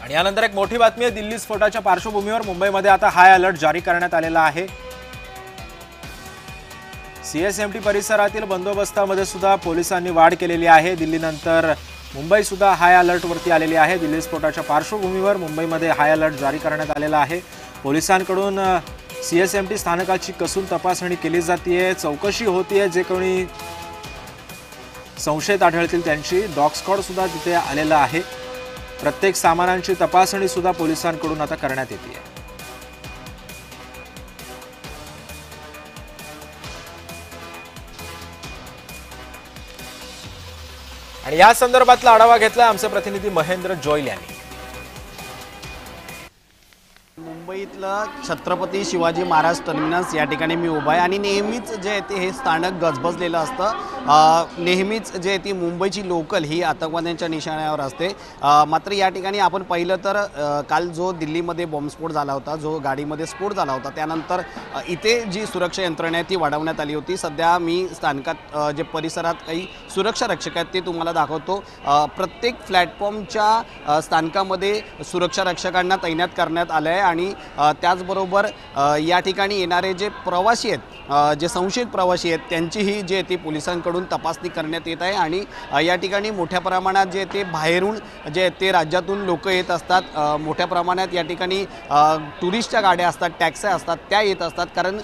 आणि यानंतर एक मोठी बातमी आहे। दिल्ली स्फोटाच्या पार्श्वभूमीवर मुंबईमध्ये आता हाय अलर्ट जारी करण्यात आलेला आहे। सीएसएमटी परिसरातील बंदोबस्तामध्ये सुद्धा पोलिसांनी वाढ केलेली आहे। दिल्लीनंतर मुंबई सुद्धा हाय अलर्ट वरती आलेली आहे। दिल्ली स्फोटाच्या पार्श्वभूमीवर मुंबईमध्ये हाय अलर्ट जारी करण्यात आलेला आहे। पोलिसांकडून सीएसएमटी स्थानकाची कसून तपासणी केली जाते, चौकशी होतीये। जे कोणी संशयित आढळतील त्यांची डॉग स्क्वॉड सुद्धा तिथे आलेला आहे। प्रत्येक सामानांची तपासणी सुद्धा पोलिसांकडून आता करण्यात येते आहे। आणि या संदर्भातला आढावा घेतला आमचे प्रतिनिधी महेंद्र जोयल यांनी। मुंबईतलं छत्रपती शिवाजी महाराज टर्मिनस या ठिकाणी मी उभा आहे आणि नेहमीच जे आहे ते हे स्थानक गजबजलेलं असतं। नेहमीच जे आहे ती मुंबईची लोकल ही आतंकवाद्यांच्या निशाण्यावर असते। मात्र या ठिकाणी आपण पाहिलं तर काल जो दिल्लीमध्ये बॉम्बस्फोट झाला होता, जो गाडीमध्ये स्फोट झाला होता, त्यानंतर इथे जी सुरक्षा यंत्रणा आहे ती वाढवण्यात आली होती। सध्या मी स्थानकात जे परिसरात काही सुरक्षा रक्षक आहेत ते तुम्हाला दाखवतो। प्रत्येक प्लॅटफॉर्मच्या स्थानकामध्ये सुरक्षा रक्षकांना तैनात करण्यात आलं आहे आणि त्याचबरोबर या ठिकाणी येणारे जे प्रवासी आहेत, जे संशयित प्रवासी आहेत, त्यांचीही जे ते पोलिसांकडून तपासणी करण्यात येत आहे। आणि या ठिकाणी मोठ्या प्रमाणात जे ते बाहेरून जे ते राज्यातून लोक येत असतात। मोठ्या प्रमाणात या ठिकाणी टुरिस्टच्या गाड्या असतात, टॅक्सी असतात, त्या येत असतात। कारण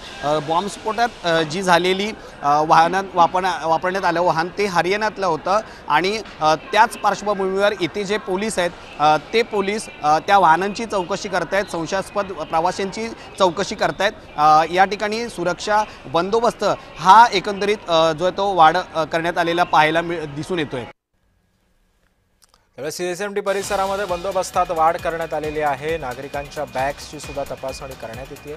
बॉम्बस्फोटात जी झालेली वाहनात वापरण्यात आलं वाहन ते हरियाणातलं होतं आणि त्याच पार्श्वभूमीवर इथे जे पोलीस आहेत ते पोलीस त्या वाहनांची चौकशी करतायत, संशयास्पद प्रवाशांची चौकशी करतायत। या ठिकाणी सुरक्षा बंदोबस्त हा एकंदरीत जो तो वाढ करण्यात आलेला पाहायला दिसून येतोय। त्यामुळे सीएसएमटी परिसरामध्ये बंदोबस्तात वाढ करण्यात आलेली आहे। नागरिकांच्या बॅग्सची सुद्धा तपासणी करण्यात येते।